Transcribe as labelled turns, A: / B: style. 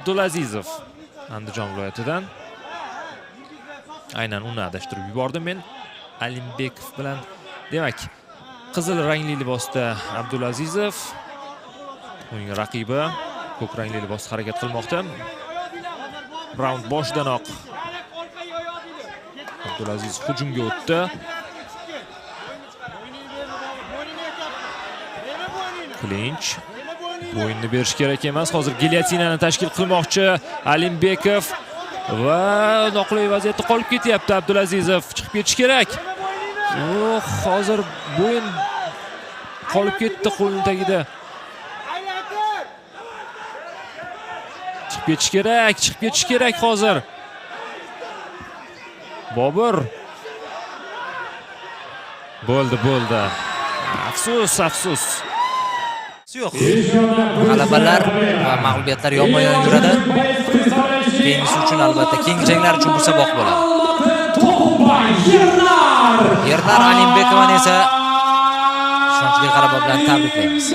A: Abdulazizov Andijon viloyatidan. Aynan uni adashtirib yubordim men. Alimbekov bilan, demak, qizil rangli libosda Abdulazizov, uning raqibi ko'k rangli libosda harakat qilmoqda. Raund boshidanoq Abdulazizov hujumga o'tdi. Klinch. O'yinni berish kerak emas. Hozir gilyotinani tashkil qilmoqchi Alimbekov va noqulay vaziyatda qolib ketyapti Abdulazizov. Chiqib ketish kerak. Hozir bo'yin qolib ketdi qo'lining tagida. Chiqib ketish kerak hozir. Bobur. Bo'ldi. Afsus.
B: Yo'q. G'alabalar va mag'lubiyatlar yonma-yon yuradi. Keyingisi uchun albatta keyingi janglar uchun bu saboq bo'ladi. Yernar Alimbekovani esa ishonchli g'alaba bilan tabriklaymiz.